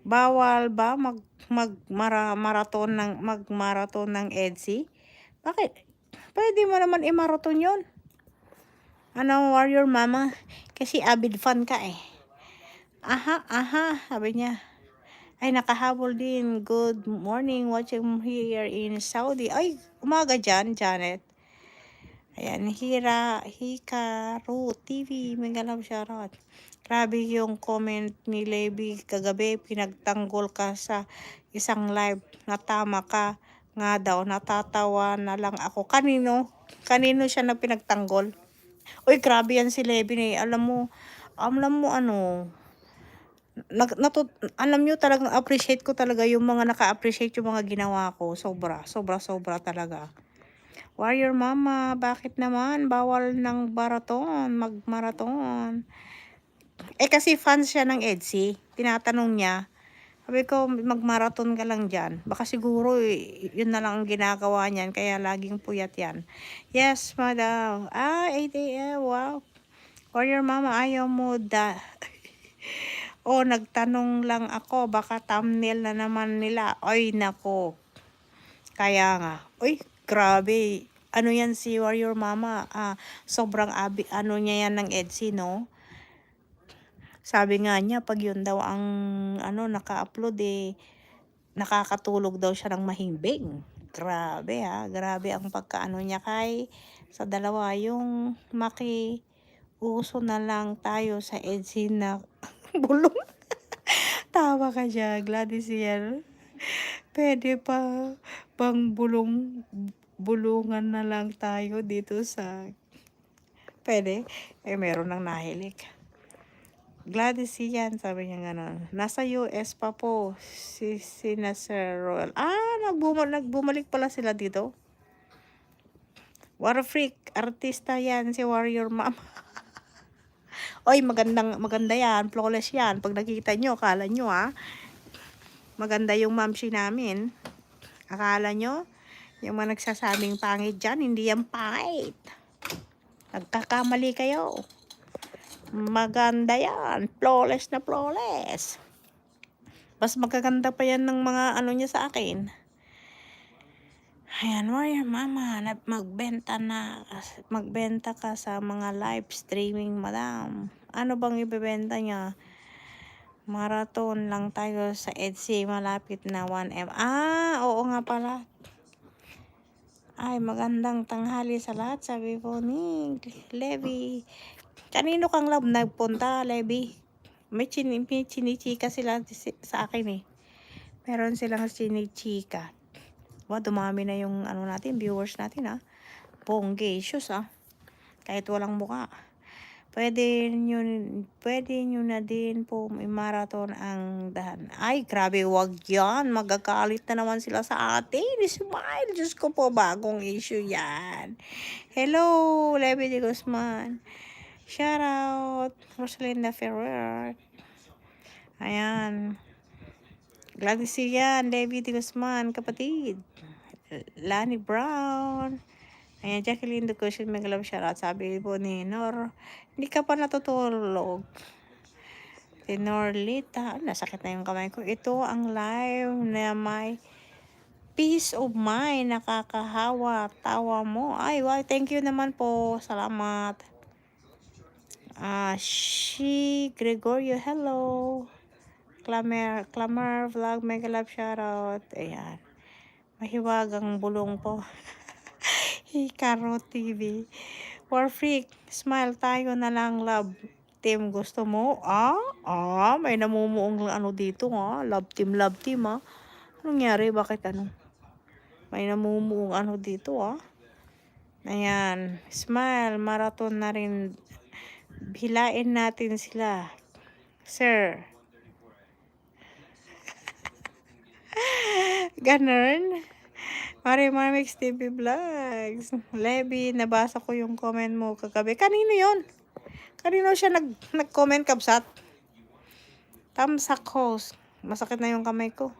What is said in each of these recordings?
Bawal ba magmaraton ng EDSI? Bakit? Pwede mo naman i-marathon 'yon. Ano, Warrior Mama? Kasi avid fan ka eh. Aha, aha, sabi niya. Ay, nakahabol din. Good morning, watching here in Saudi. Ay, umaga dyan, Janet. Ayan, Hikaru TV, Mangalab shoutout. Grabe yung comment ni Levi kagabi, pinagtanggol ka sa isang live, natama ka nga daw, natatawa na lang ako. Kanino? Kanino siya na pinagtanggol? Uy, grabe yan si Levi eh. Alam mo ano, alam nyo talagang appreciate ko talaga yung mga naka-appreciate yung mga ginawa ko. Sobra talaga. Warrior Mama, bakit naman bawal ng magmaraton? Eh kasi fans siya ng EDSI. Tinatanong niya. Sabi ko, magmaraton ka lang dyan. Baka siguro yun na lang ang ginagawa niyan. Kaya laging puyat yan. Yes, madam. 8 a.m. Wow. Warrior Mama, ayaw mo Oh, nagtanong lang ako. Baka thumbnail na naman nila. Ay, nako. Kaya nga. Uy, grabe. Ano yan si Warrior Mama? Sobrang ano niya yan ng EDSI, no? Sabi nga niya, pag yun daw ang naka-upload nakakatulog daw siya ng mahimbing. Grabe grabe ang pagkaano niya sa dalawa. Yung uso na lang tayo sa EDSI na bulong. Tawa ka dyan, Gladys yan. Pwede pa bang bulungan na lang tayo dito sa... Pwede? Meron ng nahilik. Gladys yan, sabi niya gano'n. Nasa US pa po si Sir Royal. Nagbumalik pala sila dito. War freak, artista yan si Warrior Mama. Oy, maganda yan, flawless yan. Pag nakita nyo, akala nyo maganda yung mamsi namin. Akala nyo, yung mga nagsasabing pangit dyan, hindi yan pangit. Nagkakamali kayo. Maganda yan. Flawless na flawless. Mas magaganda pa yan ng mga niya sa akin. Ayan, Warrior Mama, magbenta ka sa mga live streaming, madam. Ano bang ibebenta niya? Marathon lang tayo sa EDSI, malapit na 1M. Oo nga pala. Ay, magandang tanghali sa lahat, sabi po ni Levi. Kanino kang love nagpunta, Levi? May chinichika sila sa akin eh. Meron silang chinichika. Dumami na yung natin, viewers natin Bonggacious Kahit walang muka. Pwede nyo na din po i-marathon ang dahan. Ay, grabe, wag yan. Magagalit na naman sila sa atin. Smile. Diyos ko po, bagong issue yan. Hello, Levi de Guzman. Shout out, Rosalinda Ferrer. Ayan. Gladys yan, Levi de Guzman, kapatid. Lani Brown. Ayan, Jacqueline Ducussion, Megalab shoutout. Sabi po ni Nor, hindi ka pa natutulog. Si Norlita, nasakit na yung kamay ko. Ito ang live na may peace of mind. Nakakahawa. Tawa mo. Ay, wow, thank you naman po. Salamat. Gregorio, hello. Clamor vlog, Megalab shoutout. Ayan. Mahiwagang bulong po. Hikaru TV. War freak, smile tayo na lang, love team. Gusto mo? May namumuong dito love team Anong nangyari? Bakit may namumuong dito Ayan, smile, marathon na rin. Hilain natin sila, sir. Ganun. Marimamix TV Vlogs. Levi, nabasa ko yung comment mo kagabi. Kanino yon? Kanino siya nag-comment, kabsat? Tamsak host. Masakit na yung kamay ko.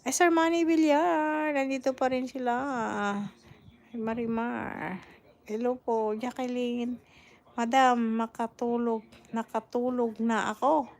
Sir Manny Villar. Nandito pa rin sila. Marimar. Hello po, Jacqueline. Madam, nakatulog na ako.